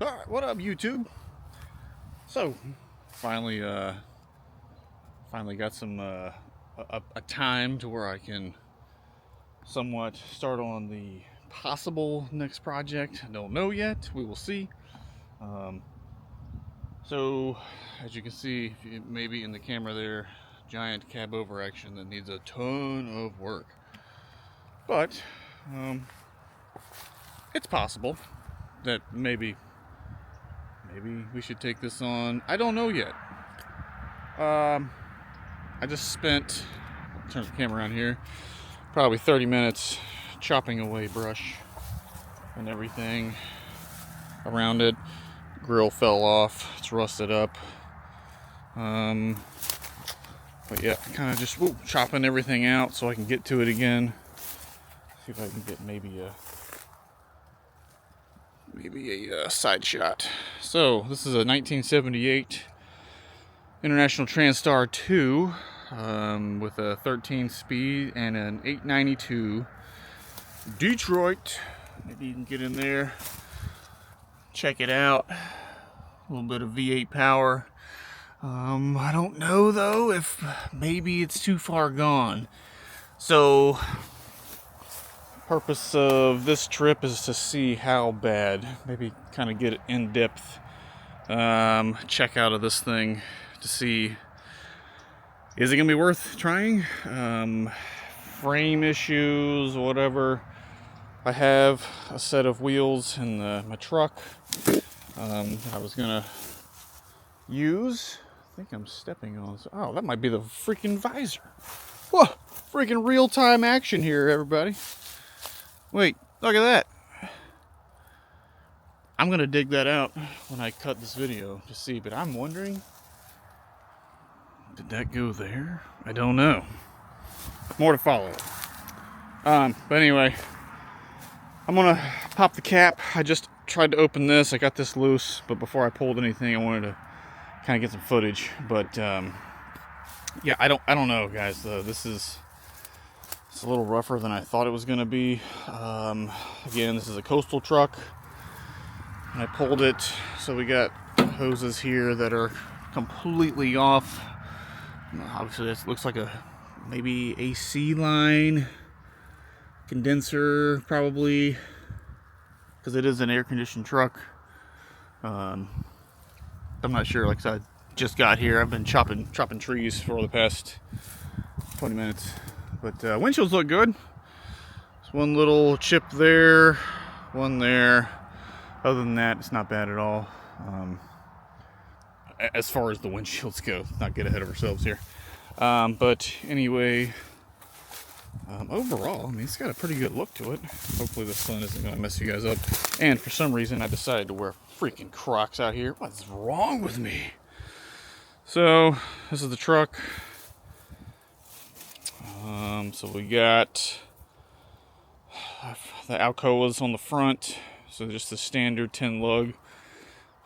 Alright, what up YouTube? So, finally got some a time to where I can somewhat start on the possible next project. I don't know yet. We will see. Um, so, as you can see, maybe in the camera there, giant cab over action that needs a ton of work. But it's possible that maybe we should take this on. I don't know yet. I just spent, I'll turn the camera around here, probably 30 minutes chopping away brush and everything around it. Grill fell off, it's rusted up. But yeah, kind of just chopping everything out so I can get to it again. See if I can get maybe a side shot. So this is a 1978 International Transtar 2 with a 13 speed and an 892 Detroit. Maybe you can get in there, check it out. A little bit of V8 power. I don't know though if maybe it's too far gone. So, purpose of this trip is to see how bad. Maybe kind of get in depth check out of this thing to see, is it gonna be worth trying? Frame issues, whatever. I have a set of wheels in my truck I was gonna use. I think I'm stepping on. Oh, that might be the freaking visor. Whoa, freaking real-time action here, everybody. Wait, look at that. I'm gonna dig that out when I cut this video to see, but I'm wondering, did that go there? I don't know. More to follow. But anyway, I'm gonna pop the cap. I just tried to open this. I got this loose, but before I pulled anything, I wanted to kind of get some footage. But yeah, I don't know, guys. It's a little rougher than I thought it was gonna be. Again, this is a coastal truck, and I pulled it, so we got hoses here that are completely off. Obviously, this looks like a maybe AC line, condenser probably, because it is an air-conditioned truck. I'm not sure. Like I said, I just got here. I've been chopping trees for the past 20 minutes. But windshields look good. There's one little chip there, one there. Other than that, it's not bad at all. As far as the windshields go, let's not get ahead of ourselves here. But anyway, overall, I mean, it's got a pretty good look to it. Hopefully the sun isn't going to mess you guys up. And for some reason, I decided to wear freaking Crocs out here. What's wrong with me? So, this is the truck. So we got the Alcoas on the front. So just the standard 10 lug.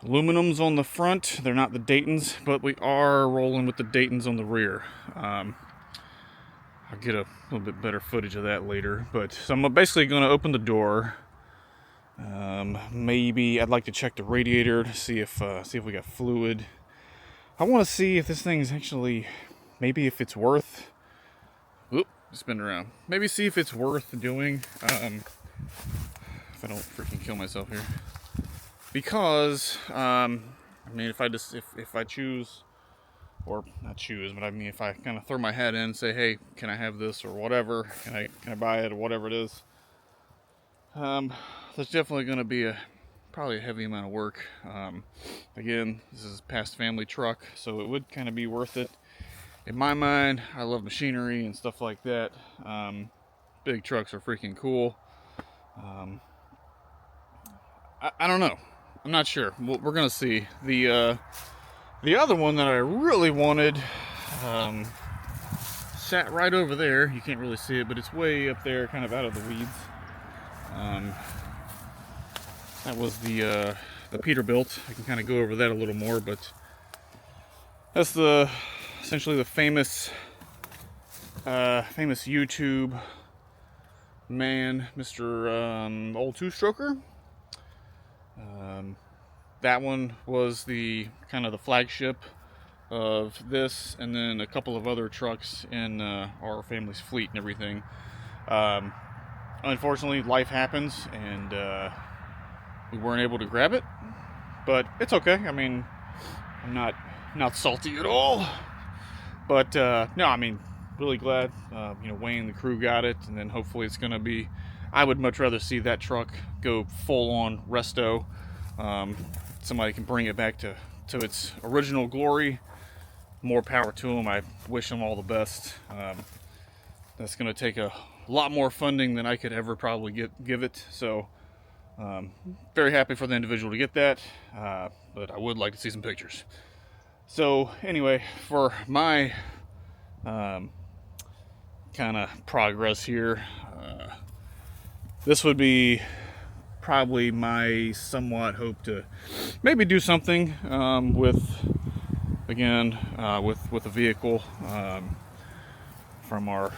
Aluminum's on the front. They're not the Daytons, but we are rolling with the Daytons on the rear. I'll get a little bit better footage of that later. But so I'm basically going to open the door. Maybe I'd like to check the radiator to see if we got fluid. I want to see if this thing's actually, maybe if it's worth. Oop, spin around. Maybe see if it's worth doing. If I don't freaking kill myself here. Because I mean, if I choose, or not choose, but I mean, if I kind of throw my hat in and say, hey, can I have this or whatever? Can I buy it or whatever it is? There's definitely going to be probably a heavy amount of work. Again, this is a past family truck, so it would kind of be worth it. In my mind, I love machinery and stuff like that. Big trucks are freaking cool. I don't know. I'm not sure. We're gonna see. The other one that I really wanted sat right over there. You can't really see it, but it's way up there, kind of out of the weeds. That was the Peterbilt. I can kind of go over that a little more, but that's essentially the famous YouTube man, Mr. Old Two-Stroker. that one was the kind of the flagship of this, and then a couple of other trucks in our family's fleet and everything. Unfortunately, life happens, and we weren't able to grab it, but it's okay. I mean, I'm not salty at all. But no, I mean, really glad Wayne and the crew got it, and then hopefully it's gonna be. I would much rather see that truck go full on resto. Somebody can bring it back to its original glory. More power to them. I wish them all the best. That's going to take a lot more funding than I could ever probably give it. So, very happy for the individual to get that. But I would like to see some pictures. So, anyway, for my kind of progress here, this would be probably my somewhat hope to maybe do something with a vehicle from our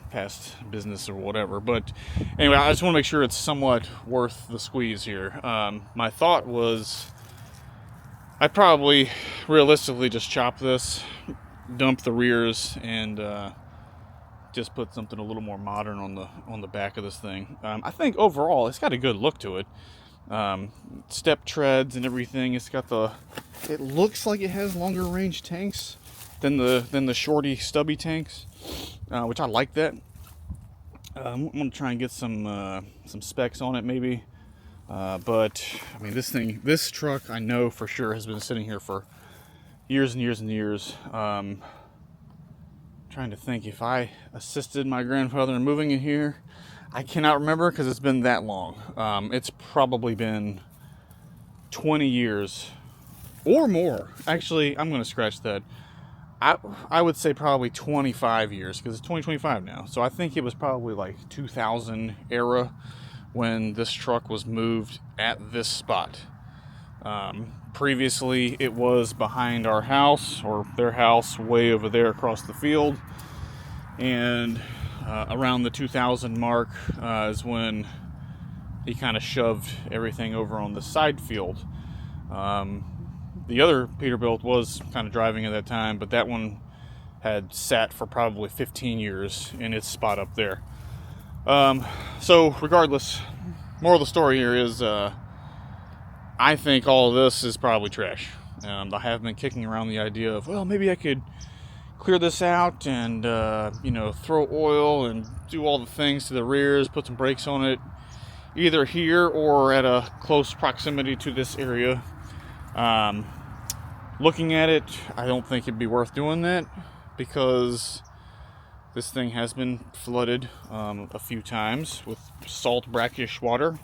past business or whatever. But anyway, I just want to make sure it's somewhat worth the squeeze here. My thought was I'd probably realistically just chop this, dump the rears, and just put something a little more modern on the back of this thing. I think overall it's got a good look to it. Step treads and everything. It looks like it has longer range tanks than the shorty stubby tanks, which I like that. I'm gonna try and get some specs on it maybe, but I mean this truck I know for sure has been sitting here for years and years and years. Trying to think if I assisted my grandfather in moving in here. I cannot remember because it's been that long. It's probably been 20 years or more. Actually, I'm going to scratch that. I would say probably 25 years because it's 2025 now. So I think it was probably like 2000 era when this truck was moved at this spot. Previously, it was behind our house or their house way over there across the field. And around the 2000 mark is when he kind of shoved everything over on the side field. The other Peterbilt was kind of driving at that time, but that one had sat for probably 15 years in its spot up there. So regardless, moral of the story here is I think all of this is probably trash. I have been kicking around the idea of, well, maybe I could clear this out and throw oil and do all the things to the rears, put some brakes on it, either here or at a close proximity to this area. Looking at it, I don't think it'd be worth doing that because this thing has been flooded a few times with salt brackish water.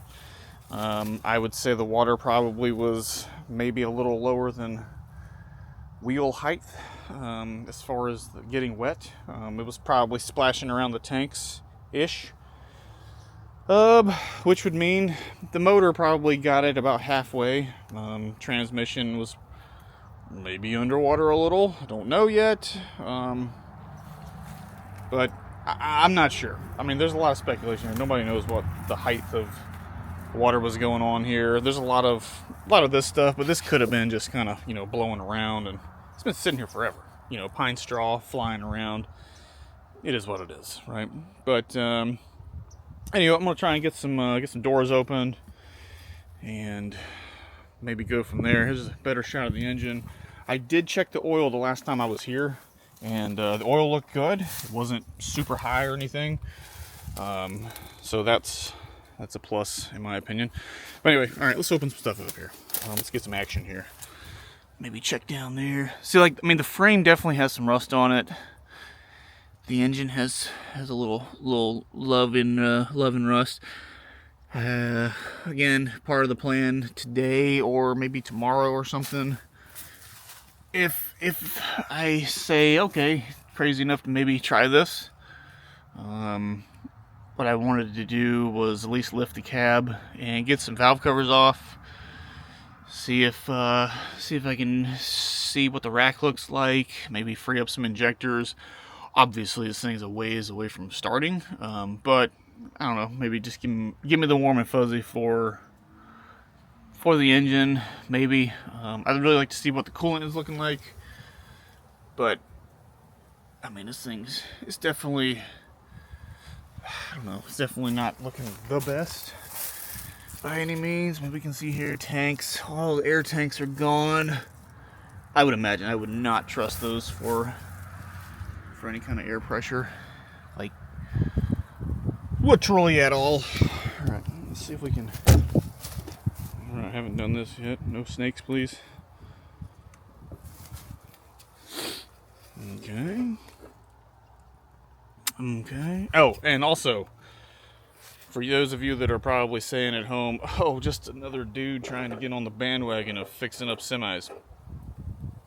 I would say the water probably was maybe a little lower than wheel height as far as getting wet. It was probably splashing around the tanks ish, which would mean the motor probably got it about halfway. Transmission was maybe underwater a little, I don't know yet, but I'm not sure. I mean, there's a lot of speculation here. Nobody knows what the height of water was going on here. There's a lot of this stuff, but this could have been just kind of blowing around, and it's been sitting here forever. Pine straw flying around. It is what it is, right? But anyway, I'm gonna try and get some doors opened and maybe go from there. Here's a better shot of the engine. I did check the oil the last time I was here, and the oil looked good. It wasn't super high or anything, so that's a plus in my opinion. But anyway, all right, let's open some stuff up here. Let's get some action here. Maybe check down there. See, the frame definitely has some rust on it. The engine has a little love and rust. Again, part of the plan today or maybe tomorrow or something. If I say, okay, crazy enough to maybe try this, what I wanted to do was at least lift the cab and get some valve covers off. See if I can see what the rack looks like. Maybe free up some injectors. Obviously, this thing's a ways away from starting, but I don't know. Maybe just give me the warm and fuzzy for the engine. maybe. I'd really like to see what the coolant is looking like. But, I mean, this thing's, it's definitely, I don't know, it's definitely not looking the best by any means. Maybe we can see here tanks. All the air tanks are gone. I would imagine I would not trust those for any kind of air pressure. Like, literally at all. Alright, let's see if we can. I haven't done this yet. No snakes, please. Okay. Okay. Oh, and also, for those of you that are probably saying at home, oh, just another dude trying to get on the bandwagon of fixing up semis.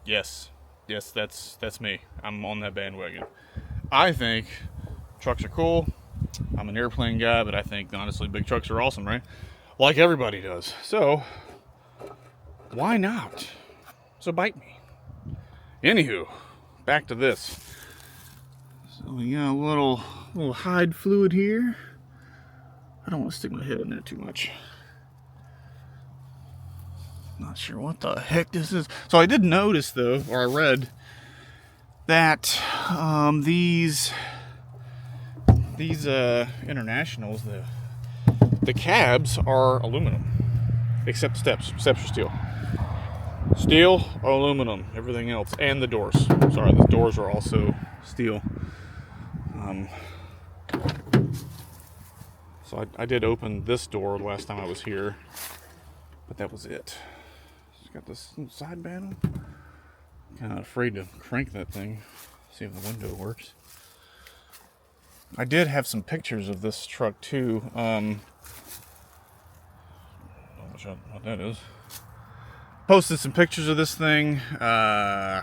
Yes. Yes, that's me. I'm on that bandwagon. I think trucks are cool. I'm an airplane guy, but I think, honestly, big trucks are awesome, right? Like everybody does. So, why not? So bite me. Anywho, back to this. So we got a little hide fluid here. I don't want to stick my head in there too much. Not sure what the heck this is. So I did notice, though, or I read, that these Internationals, the cabs are aluminum, except steps. Steps are steel. Steel, aluminum, everything else, and the doors. Sorry, the doors are also steel. So I did open this door the last time I was here, but that was it. It's got this side panel. Kind of afraid to crank that thing, see if the window works. I did have some pictures of this truck too. Not sure what that is. Posted some pictures of this thing. I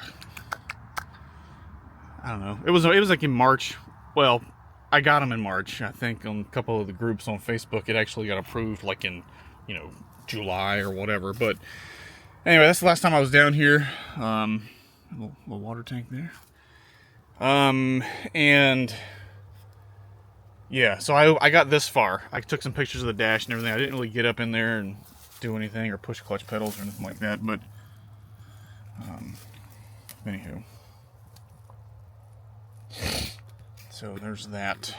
don't know. It was like in March. Well, I got them in March. I think on a couple of the groups on Facebook, it actually got approved like in, July or whatever. But anyway, that's the last time I was down here. A little water tank there. And yeah, so I got this far. I took some pictures of the dash and everything. I didn't really get up in there and do anything or push clutch pedals or anything like that. But anywho. So there's that.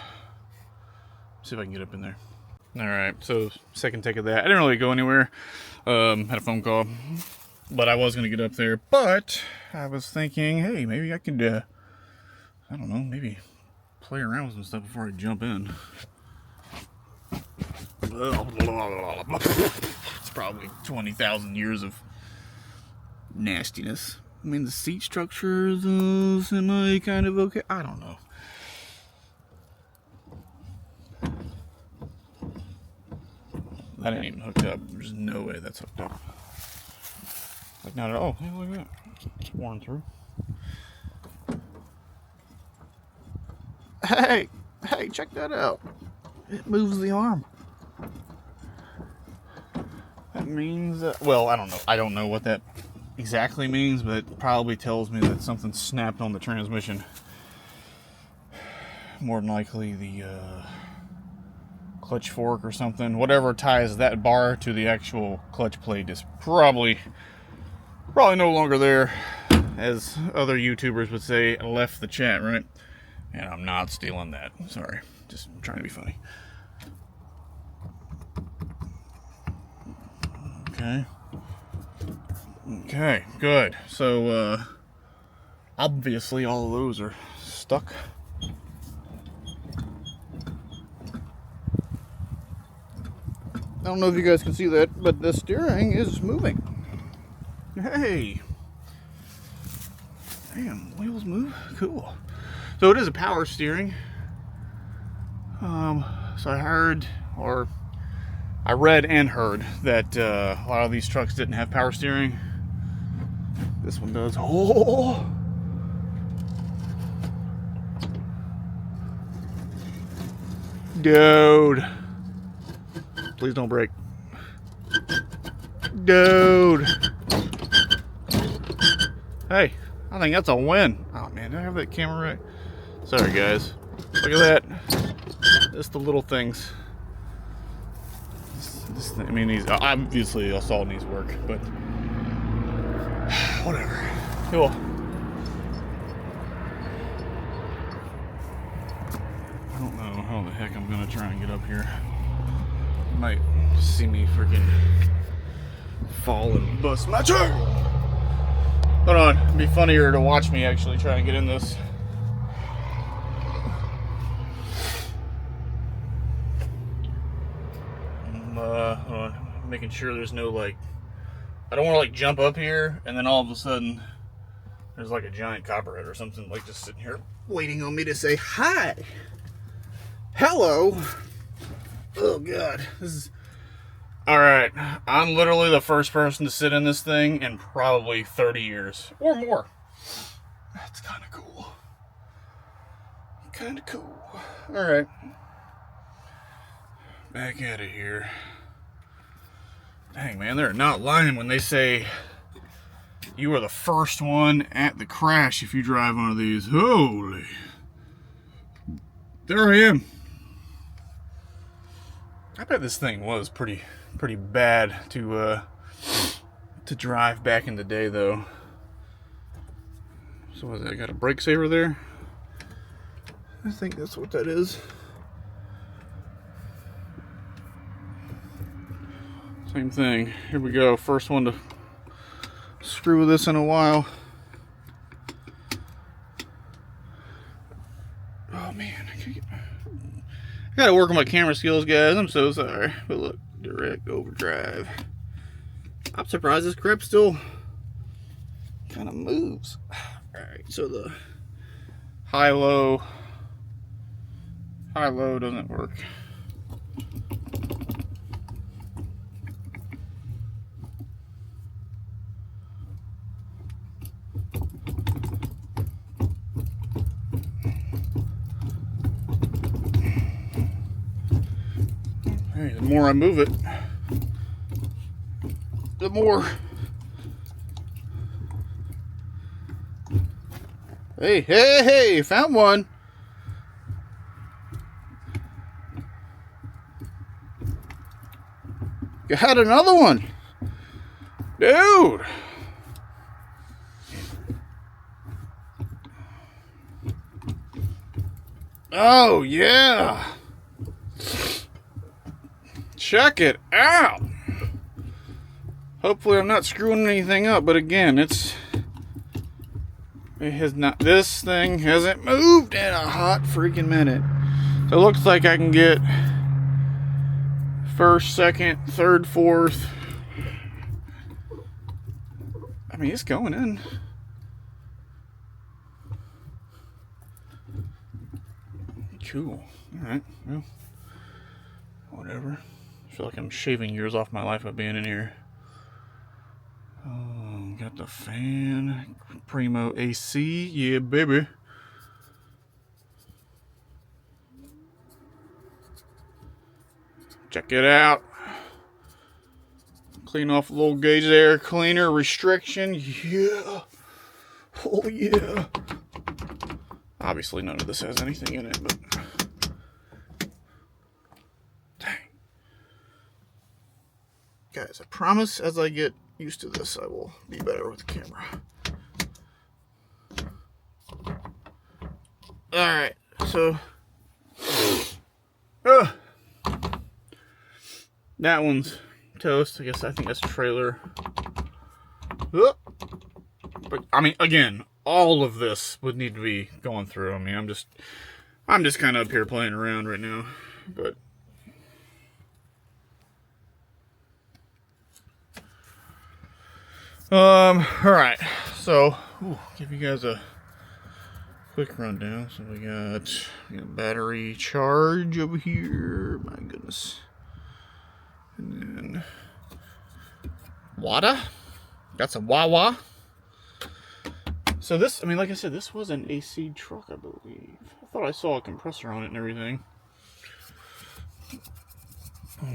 See if I can get up in there. Alright, so second take of that. I didn't really go anywhere. Had a phone call. But I was going to get up there. But I was thinking, hey, maybe I could, I don't know, maybe play around with some stuff before I jump in. It's probably 20,000 years of nastiness. I mean, the seat structure is semi kind of okay. I don't know. That ain't even hooked up. There's no way that's hooked up. Like, not at all. Hey, look at that. It's worn through. Hey, check that out. It moves the arm. That means, well, I don't know. I don't know what that exactly means, but it probably tells me that something snapped on the transmission. More than likely the clutch fork or something. Whatever ties that bar to the actual clutch plate is probably no longer there, as other YouTubers would say, left the chat, right? And I'm not stealing that. Sorry. Just trying to be funny. Okay, good. So, obviously all of those are stuck. I don't know if you guys can see that, but the steering is moving. Hey! Damn, wheels move? Cool. So it is a power steering. So I read and heard that a lot of these trucks didn't have power steering. This one does. Oh! Dude. Please don't break. Dude. Hey, I think that's a win. Oh man, did I have that camera right? Sorry guys. Look at that. Just the little things. This thing, I mean, these obviously all needs work, but Whatever. Cool. I don't know how the heck I'm gonna try and get up here. You might see me freaking fall and bust my chair. Hold on, it'd be funnier to watch me actually try and get in this. Hold on, making sure there's no like, I don't want to like jump up here and then all of a sudden there's like a giant copperhead or something like just sitting here waiting on me to say hi, hello. Oh god, this is all right. I'm literally the first person to sit in this thing in probably 30 years or more. That's kind of cool. Kind of cool. All right, back at it here. Dang, man, they're not lying when they say you are the first one at the crash if you drive one of these. Holy. There I am. I bet this thing was pretty bad to drive back in the day, though. So what is that? I got a brake saver there? I think that's what that is. Same thing. Here we go. First one to screw with this in a while. Oh man, I gotta work on my camera skills, guys. I'm so sorry. But look, direct overdrive. I'm surprised this crap still kind of moves. Alright, so the high-low doesn't work. Hey, the more I move it, the more. Hey, found one. Got another one. Dude. Oh, yeah. Check it out. Hopefully I'm not screwing anything up, but again, it has not, this thing hasn't moved in a hot freaking minute. So it looks like I can get first, second, third, fourth. I mean, it's going in. Cool. Alright, well, whatever. I feel like I'm shaving years off my life by being in here. Oh, got the fan. Primo AC. Yeah, baby. Check it out. Clean off a little gauge air cleaner restriction. Yeah. Oh, yeah. Obviously, none of this has anything in it, but. Dang. Guys, I promise as I get used to this, I will be better with the camera. Alright, so. That one's toast. I think that's trailer. But, I mean, again, all of this would need to be going through. I mean, I'm just kind of up here playing around right now, but all right. So, give you guys a quick rundown. So we got battery charge over here. My goodness. And then water. Got some Wawa. So this, I mean, like I said, this was an AC truck, I believe. I thought I saw a compressor on it and everything.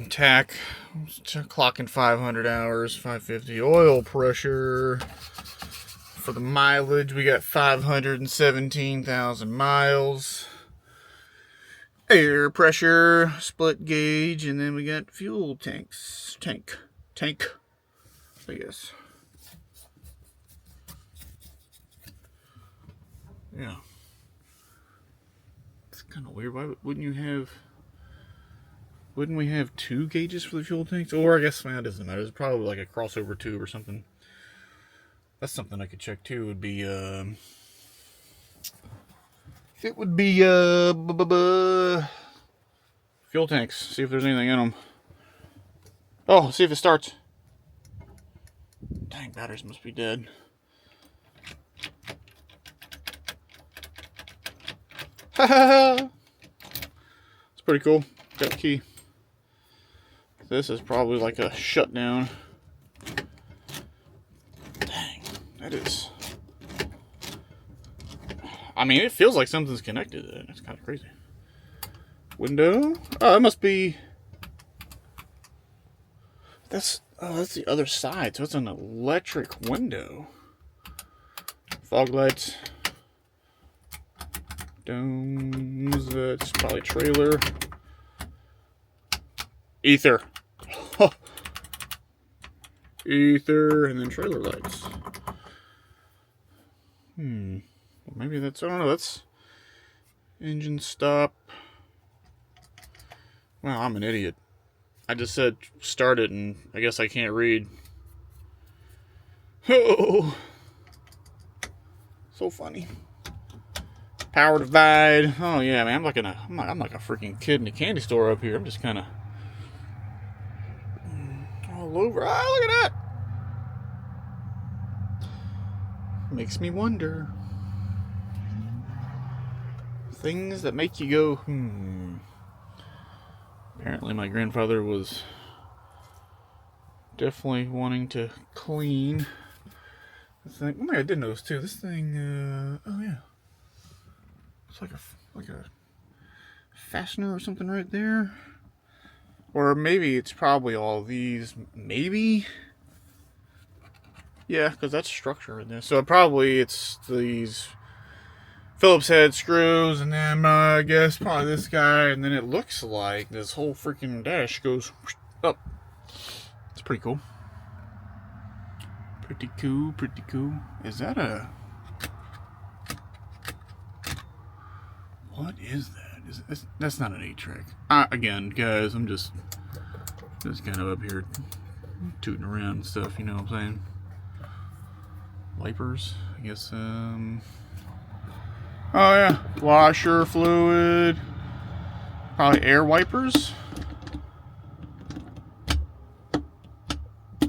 Tack, clocking 500 hours, 550. Oil pressure. For the mileage, we got 517,000 miles. Air pressure, split gauge, and then we got fuel tanks. Tank, I guess. Yeah. It's kind of weird. Why wouldn't you have... Wouldn't we have 2 gauges for the fuel tanks? Or I guess, man, it doesn't matter. It's probably like a crossover tube or something. That's something I could check too. Would be, it would be, fuel tanks. See if there's anything in them. Oh, see if it starts. Dang, batteries must be dead. Ha ha ha! It's pretty cool. Got a key. This is probably like a shutdown. Dang, that is... I mean, it feels like something's connected to it. It's kind of crazy. Window? Oh, it must be... That's the other side. So it's an electric window. Fog lights. Domes. It's probably trailer. Ether. Ether, and then trailer lights. Maybe that's, I don't know, that's engine stop. Well, I'm an idiot. I just said start it, and I guess I can't read. Oh, so funny. Power divide. Oh yeah, man, I'm like a freaking kid in a candy store up here. I'm just kind of all over. Ah, look at that. Makes me wonder. Things that make you go, Apparently my grandfather was definitely wanting to clean this thing. Oh, I did notice too. This thing, oh yeah. It's like a fastener or something right there. Or maybe it's probably all these, maybe? Yeah, because that's structure in there. So probably it's these Phillips head screws, and then I guess probably this guy, and then it looks like this whole freaking dash goes up. It's pretty cool. Pretty cool, pretty cool. Is that a... What is that? That's not an 8-track. Again, guys, I'm just kind of up here tooting around and stuff, you know what I'm saying? Wipers, I guess, oh yeah, washer fluid, probably air wipers.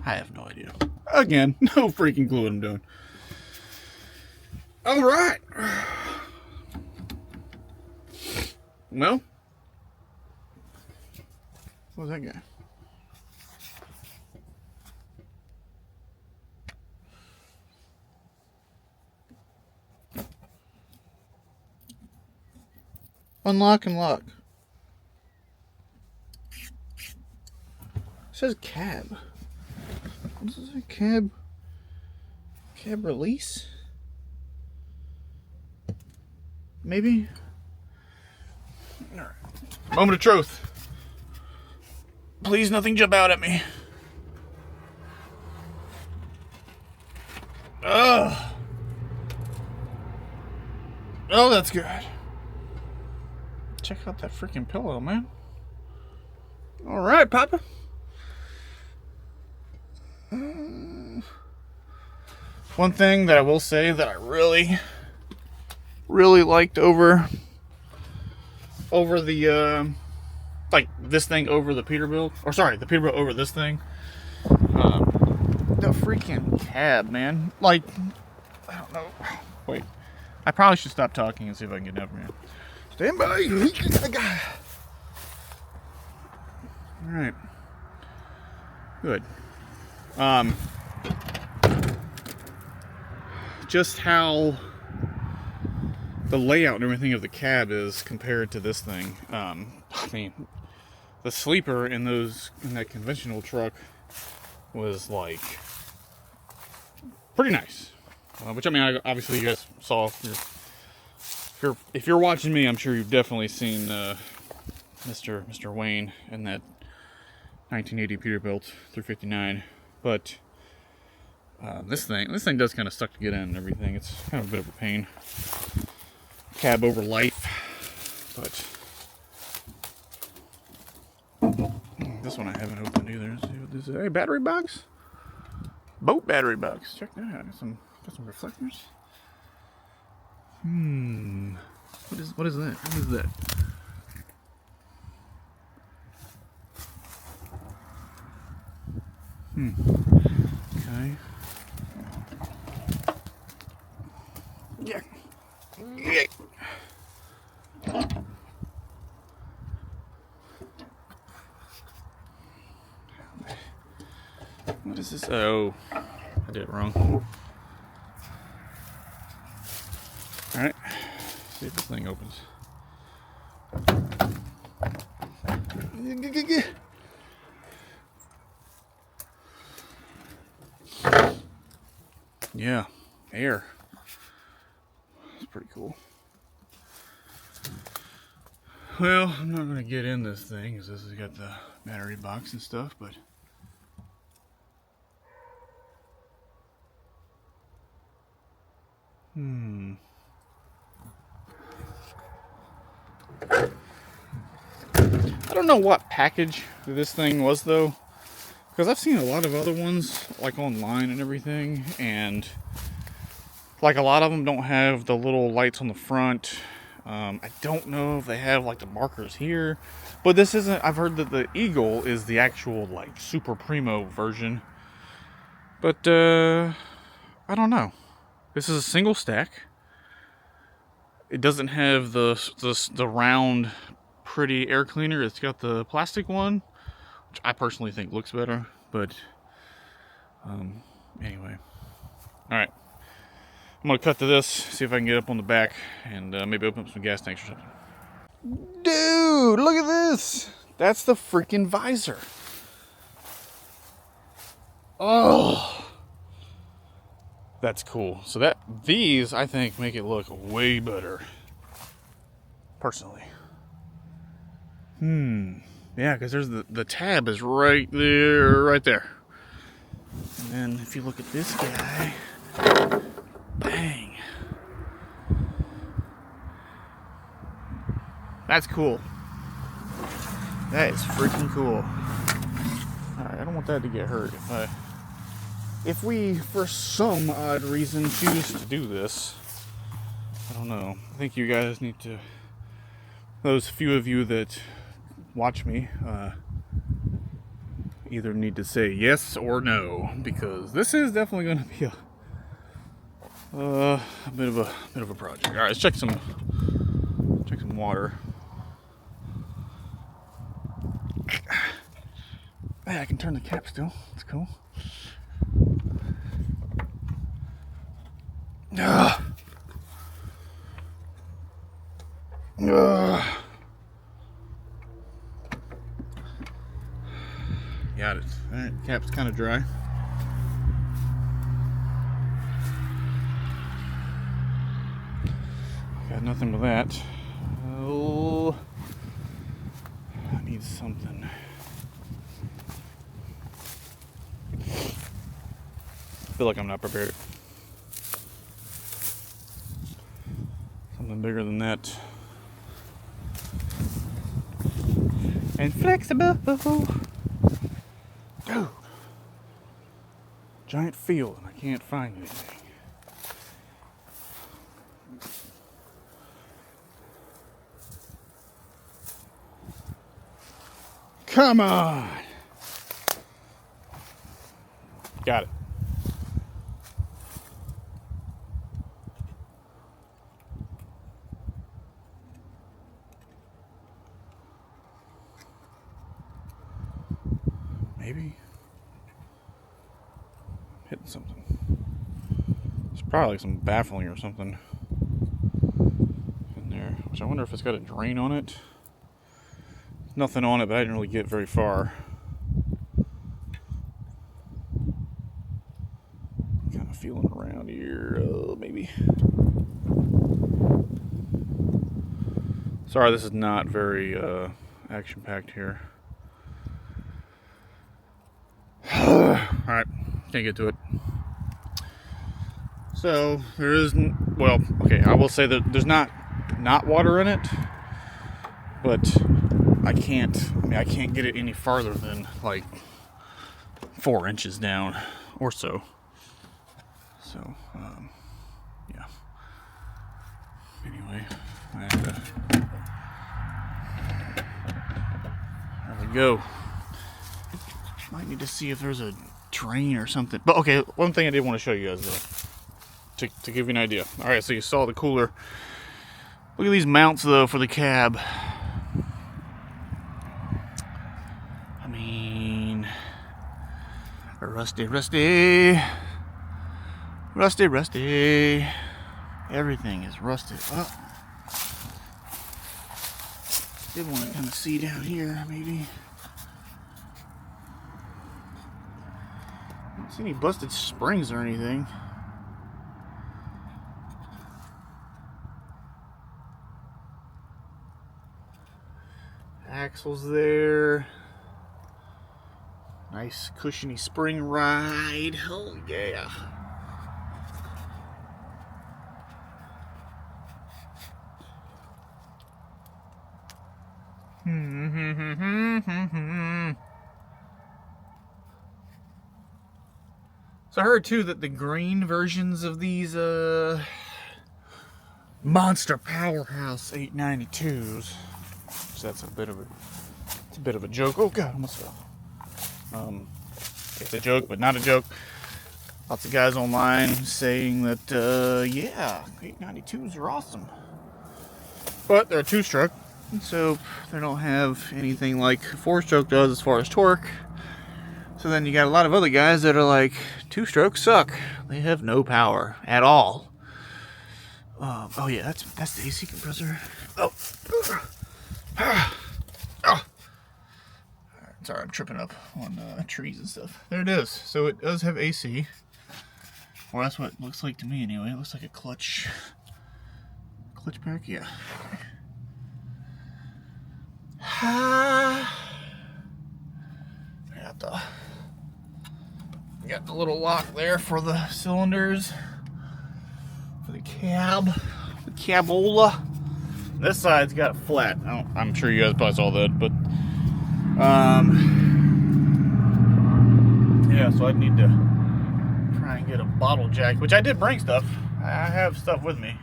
I have no idea. Again, no freaking clue what I'm doing. All right. Well, what was that guy? Unlock and lock. It says cab. What is it? Cab release? Maybe? Alright. Moment of truth. Please, nothing jump out at me. Ugh. Oh, that's good. Check out that freaking pillow, man. Alright, Papa. One thing that I will say that I really liked over the like this thing over the Peterbilt, or sorry, the Peterbilt over this thing. The freaking cab, man. Like, I don't know. Wait, I probably should stop talking and see if I can get over here. Stand by. All right. Good. Just how the layout and everything of the cab is compared to this thing. I mean, the sleeper in that conventional truck was like pretty nice. Which, I mean, obviously you guys saw. If you're watching me, I'm sure you've definitely seen Mr. Wayne in that 1980 Peterbilt 359. But this thing does kind of suck to get in and everything. It's kind of a bit of a pain. cab over life, but this one I haven't opened either. Let's see what this is. Hey, battery box, boat battery box. Check that out. Got some reflectors. What is that? What is that? Okay. Yeah. What is this? Oh, I did it wrong. Alright. See if this thing opens. Yeah, air. That's pretty cool. Well, I'm not going to get in this thing because this has got the battery box and stuff, but I don't know what package this thing was though, because I've seen a lot of other ones like online and everything, and like a lot of them don't have the little lights on the front. I don't know if they have like the markers here, but this isn't. I've heard that the Eagle is the actual like super primo version, but I don't know. This is a single stack. It doesn't have the round pretty air cleaner. It's got the plastic one, which I personally think looks better, but anyway. All right, I'm gonna cut to this, see if I can get up on the back and maybe open up some gas tanks or something. Dude, look at this. That's the freaking visor. Oh, that's cool. So these I think make it look way better, personally. Yeah, because there's the tab is right there. And then if you look at this guy, bang. That's cool. That is freaking cool. Alright, I don't want that to get hurt. If we, for some odd reason, choose to do this, I don't know. I think you guys need to, those few of you that watch me, either need to say yes or no, because this is definitely going to be a bit of a project. All right, let's check some water. Hey, I can turn the cap still. That's cool. Got it. All right, cap's kind of dry. Got nothing with that. Oh, I need something. I feel like I'm not prepared. Something bigger than that. And flexible. Dude. Giant field and I can't find anything. Come on. Got it. Maybe hitting something. It's probably like some baffling or something in there, which I wonder if it's got a drain on it. There's nothing on it, but I didn't really get very far. Kind of feeling around here, maybe. Sorry, this is not very action-packed here. Alright, can't get to it. So, there is, well, okay, I will say that there's not not water in it, but I can't get it any farther than like 4 inches down or so. So, yeah. Anyway, there we go. Might need to see if there's a drain or something. But okay, one thing I did want to show you guys though, to give you an idea. All right, so you saw the cooler. Look at these mounts though for the cab. I mean, rusty. Everything is rusted up. Did want to kind of see down here, maybe. I don't see any busted springs or anything. Axles there. Nice cushiony spring ride. Oh yeah. So I heard too that the green versions of these monster powerhouse 892s, so that's a bit of a joke. Oh god, almost fell. It's a joke, but not a joke. Lots of guys online saying that yeah, 892s are awesome, but they're a 2-stroke, so they don't have anything like a 4-stroke does as far as torque. So then you got a lot of other guys that are like, 2-strokes suck. They have no power at all. Oh yeah, that's the AC compressor. Oh. Sorry, I'm tripping up on trees and stuff. There it is. So it does have AC. Or that's what it looks like to me anyway. It looks like a clutch pack, yeah. Got the little lock there for the cylinders, for the cab, the cabola. This side's got flat. I'm sure you guys probably saw that, but yeah. So I'd need to try and get a bottle jack, which I did bring stuff. I have stuff with me.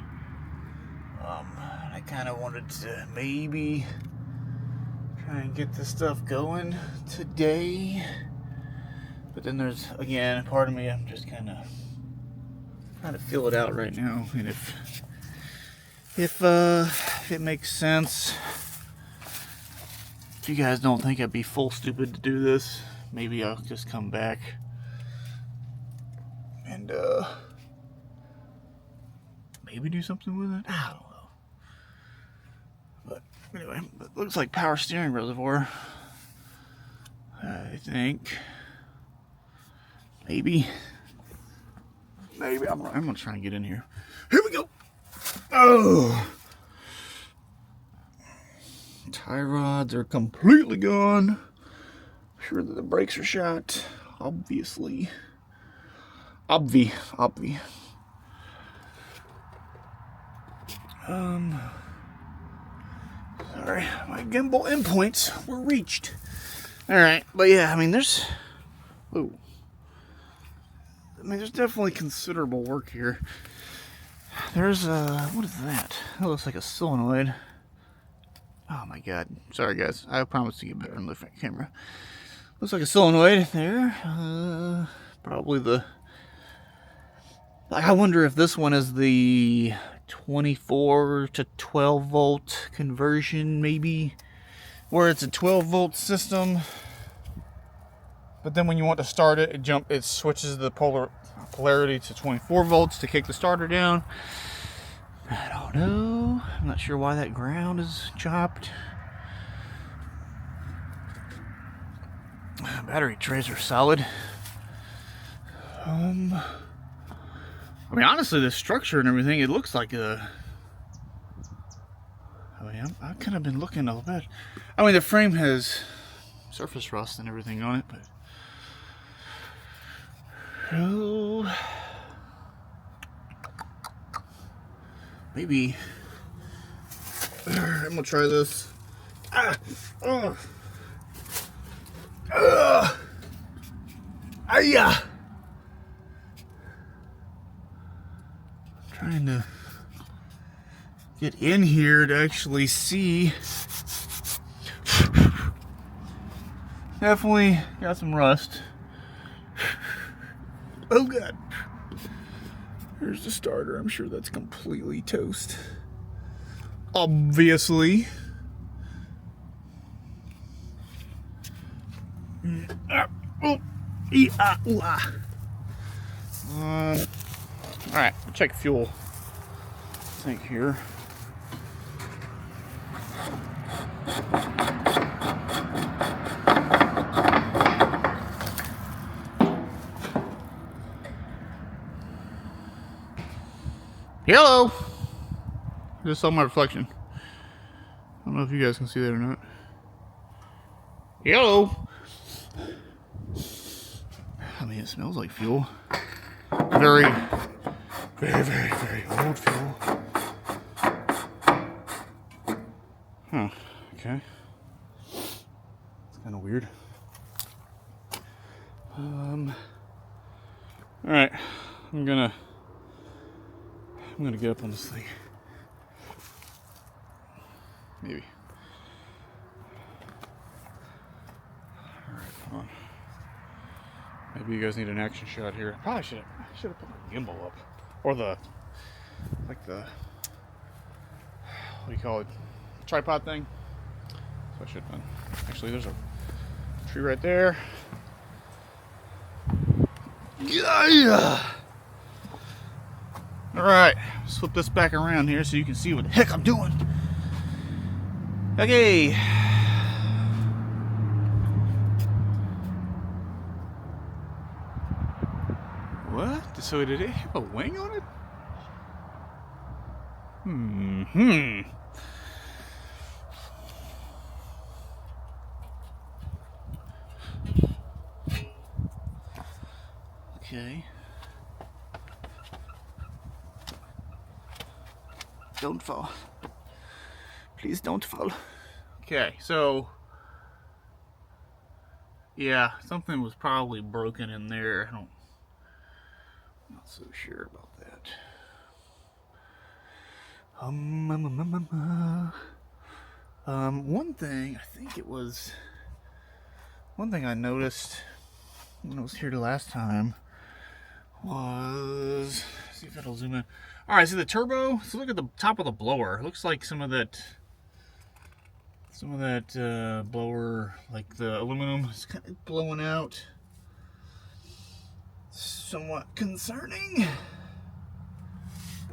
I kind of wanted to maybe try and get this stuff going today. But then there's, again, part of me, I'm just kind of trying to feel it out right now. And if it makes sense, if you guys don't think I'd be full stupid to do this, maybe I'll just come back and maybe do something with it. I don't know. But anyway, it looks like power steering reservoir, I think. Maybe I'm gonna try and get in here. Here we go. Oh, tie rods are completely gone. I'm sure that the brakes are shot. Obviously, obvi. Sorry, my gimbal endpoints were reached. All right, but yeah, I mean, there's definitely considerable work here. There's what is that? That looks like a solenoid. Oh my god. Sorry guys. I promise to get better on the camera. Looks like a solenoid there. Probably the... I wonder if this one is the 24 to 12 volt conversion, maybe. Where it's a 12 volt system. But then when you want to start it, it switches the polarity to 24 volts to kick the starter down. I don't know. I'm not sure why that ground is chopped. Battery trays are solid. I mean, honestly, the structure and everything, it looks like a... I mean, I've kind of been looking a little bit. I mean, the frame has surface rust and everything on it, but... Oh, maybe I'm gonna try this. I'm trying to get in here to actually see. Definitely got some rust. Oh god. Here's the starter. I'm sure that's completely toast. Obviously. Alright, check fuel tank here. Hello! I just saw my reflection. I don't know if you guys can see that or not. Hello! I mean, it smells like fuel. Very, very, very, very old fuel. Huh. Okay. It's kind of weird. Alright. I'm gonna get up on this thing. Maybe. Alright, come on. Maybe you guys need an action shot here. Probably should have put my gimbal up. Or the what do you call it? Tripod thing. So I should have done. Actually, there's a tree right there. Yeah. Alright, let's flip this back around here so you can see what the heck I'm doing. Okay. What? So did it have a wing on it? Okay. Don't fall. Please don't fall. Okay, so yeah, something was probably broken in there. I'm not so sure about that. One thing I noticed when I was here the last time was, let's see if it'll zoom in. All right, see the turbo. So look at the top of the blower. It looks like some of that blower, like the aluminum, is kind of blowing out. Somewhat concerning,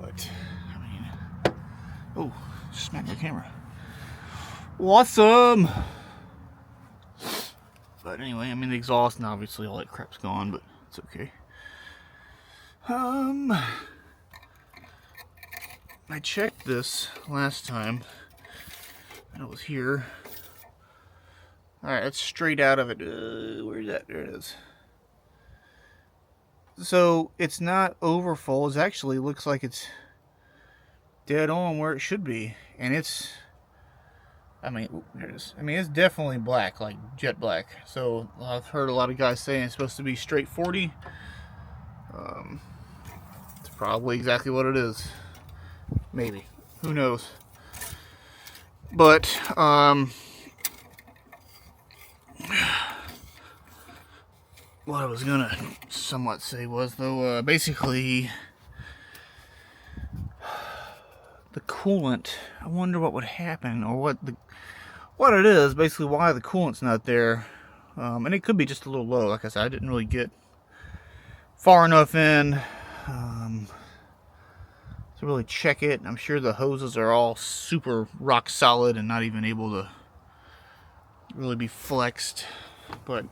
but I mean, oh, smack the camera. Awesome. But anyway, I mean the exhaust, and obviously all that crap's gone, but it's okay. I checked this last time when I was here. Alright, that's straight out of it. Where's that? There it is. So it's not overfull. It actually looks like it's dead on where it should be. And it's, I mean, there it is. I mean, it's definitely black, like jet black. So I've heard a lot of guys saying it's supposed to be straight 40. It's probably exactly what it is. Maybe. Who knows? But, what I was gonna somewhat say was, though, basically, the coolant, I wonder what would happen, or what it is, basically why the coolant's not there. And it could be just a little low. Like I said, I didn't really get far enough in to really check it. I'm sure the hoses are all super rock solid and not even able to really be flexed, but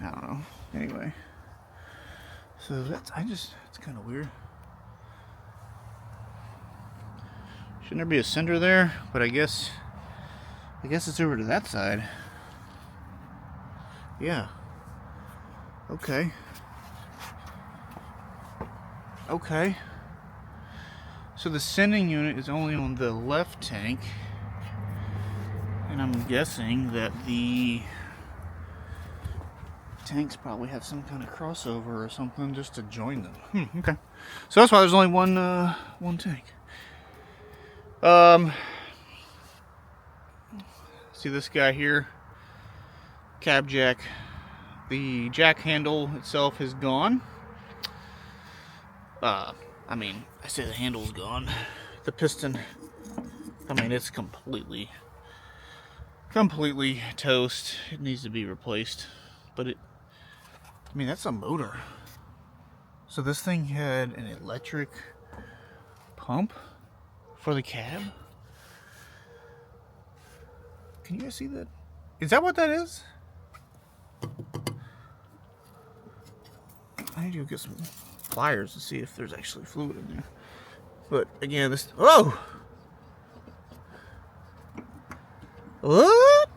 I don't know. Anyway, so it's kind of weird. Shouldn't there be a sender there? But I guess it's over to that side. Yeah. Okay. So So the sending unit is only on the left tank, and I'm guessing that the tanks probably have some kind of crossover or something just to join them. Okay. So that's why there's only one tank. See this guy here? Cab jack. The jack handle itself is gone. I mean, I say the handle's gone. The piston, I mean, it's completely toast. It needs to be replaced. But I mean, that's a motor. So this thing had an electric pump for the cab. Can you guys see that? Is that what that is? I need to go get some pliers to see if there's actually fluid in there. But again, this. Oh! What?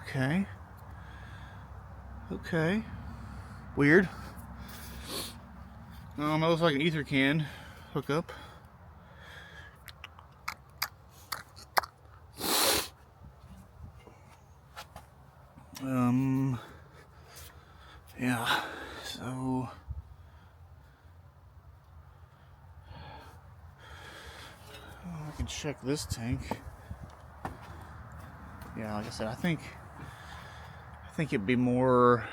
Okay. Okay. Weird. It looks like an ether can hookup. Yeah, so I can check this tank. Yeah, like I said, I think it'd be more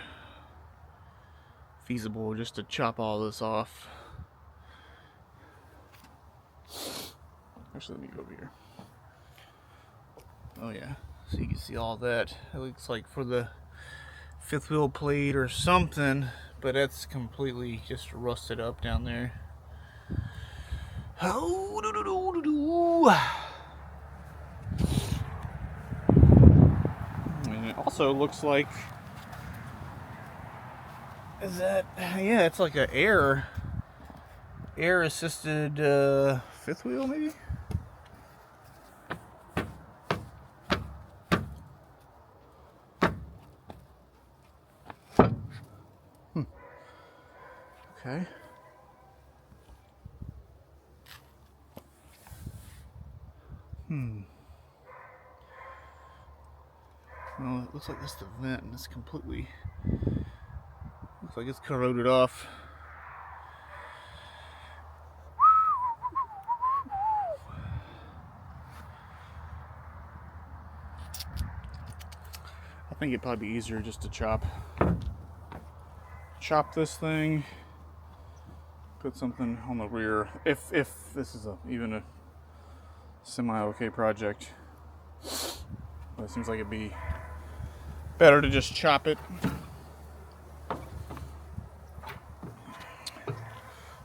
feasible just to chop all this off. Actually, let me go over here. Oh yeah, so you can see all that. It looks like for the fifth wheel plate or something, but that's completely just rusted up down there. Oh, and it also looks like, is that, yeah, it's like an air assisted fifth wheel maybe. Okay. Well, it looks like that's the vent, and it's completely, looks like it's corroded off. I think it'd probably be easier just to chop this thing, put something on the rear, if this is even a semi-okay project. But it seems like it'd be better to just chop it.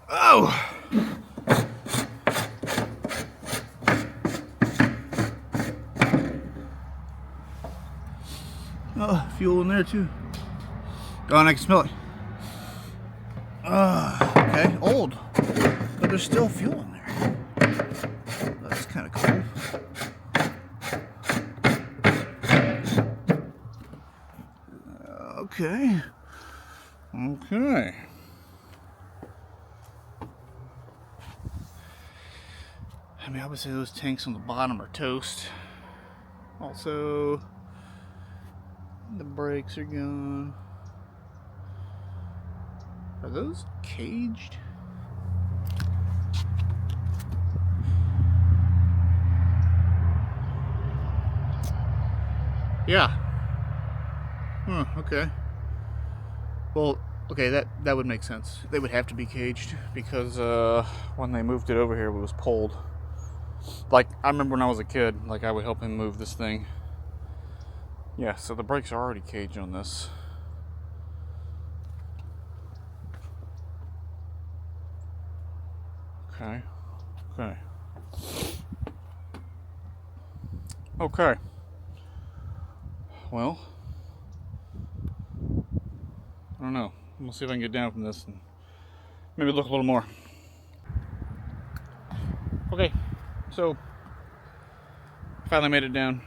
Oh! Oh, fuel in there too. Oh, and I can smell it. Okay, old. But there's still fuel in there. That's kind of cool. Okay. Okay. I mean, I would say those tanks on the bottom are toast. Also, the brakes are gone. Are those caged? Yeah. Huh, okay. Well, okay, that would make sense. They would have to be caged because when they moved it over here, it was pulled. Like, I remember when I was a kid, like, I would help him move this thing. Yeah, so the brakes are already caged on this. Okay. Okay. Okay. Well, I don't know. We'll see if I can get down from this and maybe look a little more. Okay, so finally made it down.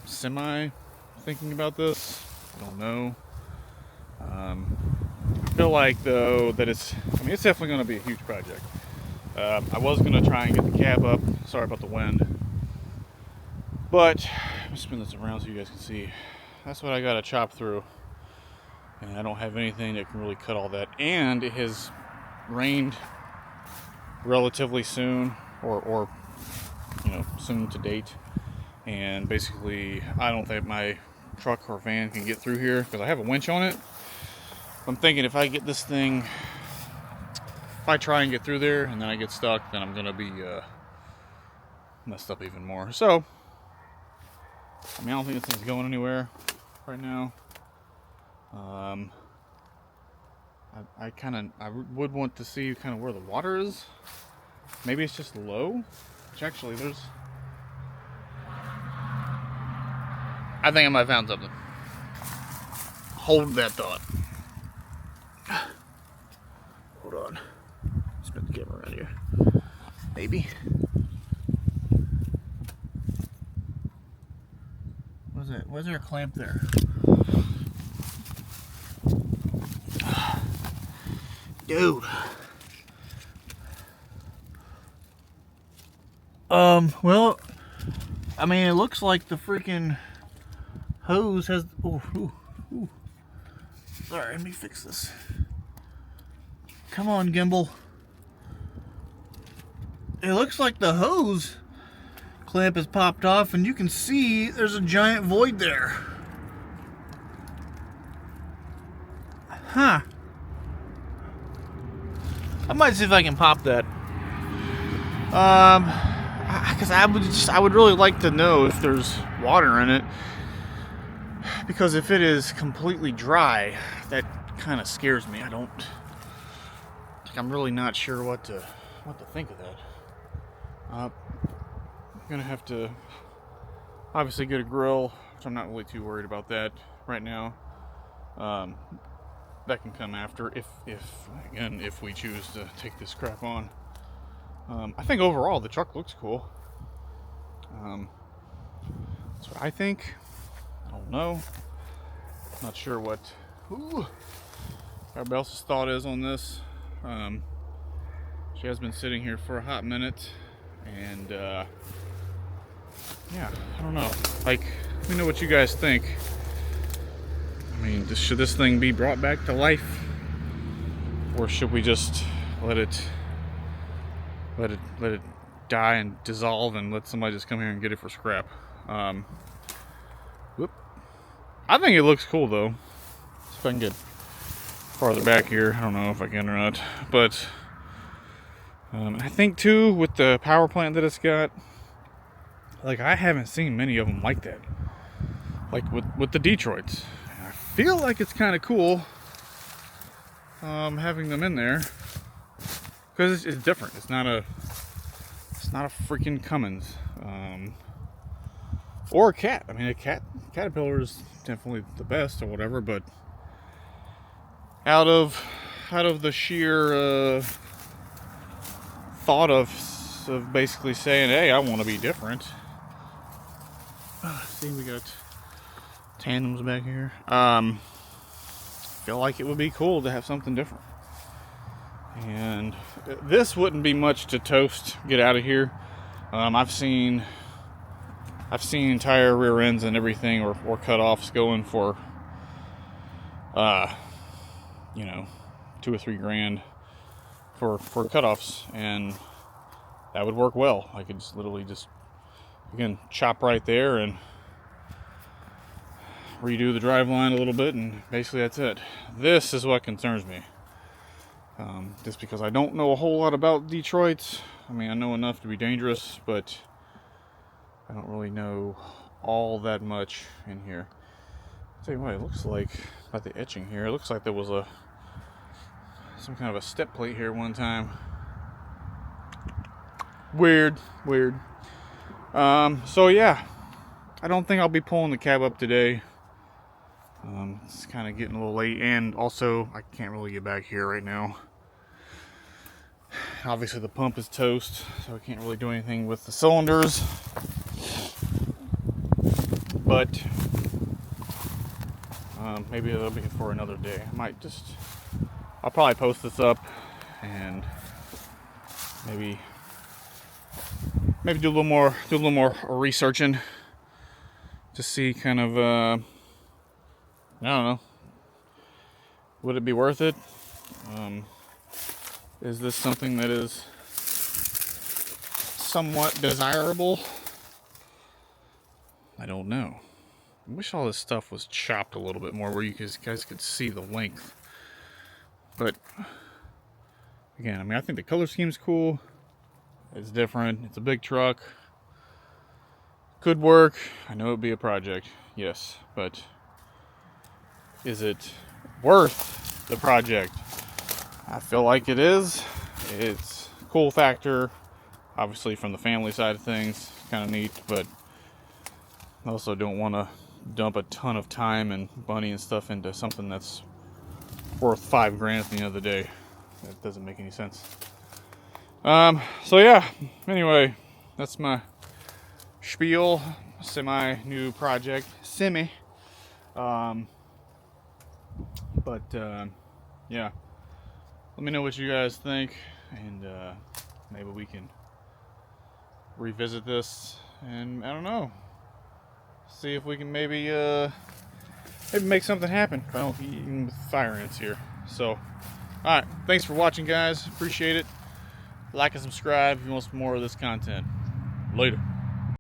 Semi thinking about this. I don't know. I feel like though that it's definitely going to be a huge project. I was going to try and get the cab up. Sorry about the wind. But let me spin this around so you guys can see. That's what I got to chop through. And I don't have anything that can really cut all that. And it has rained relatively soon, or soon to date. And basically, I don't think my truck or van can get through here because I have a winch on it. I'm thinking if I get this thing, if I try and get through there and then I get stuck, then I'm gonna be messed up even more. So, I don't think this thing's going anywhere right now. I would want to see kind of where the water is. Maybe it's just low. Which actually, I think I might have found something. Hold that thought. Hold on. Spin the camera around here. Maybe. What's that? Was there a clamp there? Dude. Well, it looks like the freaking hose has. Sorry, let me fix this. Come on, gimbal. It looks like the hose clamp has popped off, and you can see there's a giant void there. Huh. I might see if I can pop that. Because I would really like to know if there's water in it. Because if it is completely dry, that kind of scares me. I'm really not sure what to think of that. I'm gonna have to obviously get a grill, which I'm not really too worried about that right now. That can come after if we choose to take this crap on. I think overall the truck looks cool. That's what I think. I don't know. Not sure what everybody else's thought is on this. She has been sitting here for a hot minute, and yeah, I don't know. Let me know what you guys think. Should this thing be brought back to life, or should we just let it die and dissolve and let somebody just come here and get it for scrap? I think it looks cool though. See if I can get farther back here. I don't know if I can or not, but I think too with the power plant that it's got, I haven't seen many of them like that. With the Detroits, I feel like it's kind of cool having them in there because it's different. It's not a freaking Cummins or a Cat. A Caterpillar is definitely the best or whatever, but out of the sheer thought of basically saying, hey, I want to be different. See, we got tandems back here. Feel like it would be cool to have something different. And this wouldn't be much to toast, get out of here. I've seen entire rear ends and everything or cut-offs going for $2,000 or $3,000 for cut-offs, and that would work well. I could just literally again chop right there and redo the drive line a little bit, and basically that's it. This is what concerns me. Just because I don't know a whole lot about Detroits. I know enough to be dangerous, but I don't really know all that much in here. I'll tell you what, it looks like, about the etching here, it looks like there was some kind of a step plate here one time. Weird. So yeah, I don't think I'll be pulling the cab up today. It's kind of getting a little late, and also I can't really get back here right now. Obviously the pump is toast, so I can't really do anything with the cylinders. But Maybe it'll be for another day. I'll probably post this up and maybe do a little more researching to see kind of, I don't know, would it be worth it? Is this something that is somewhat desirable? I don't know. I wish all this stuff was chopped a little bit more where you guys could see the length. But again, I mean, I think the color scheme's cool. It's different. It's a big truck. Could work. I know it'd be a project, yes, but is it worth the project? I feel like it is. It's a cool factor, obviously from the family side of things, kind of neat, but I also don't want to dump a ton of time and money and stuff into something that's worth $5,000 at the end of the day. That doesn't make any sense. So yeah, anyway, that's my spiel, semi-new project, yeah, let me know what you guys think, and maybe we can revisit this, and I don't know, see if we can maybe make something happen. I don't know, even with fire ants here. So, alright, thanks for watching, guys, appreciate it. Like and subscribe if you want some more of this content. Later.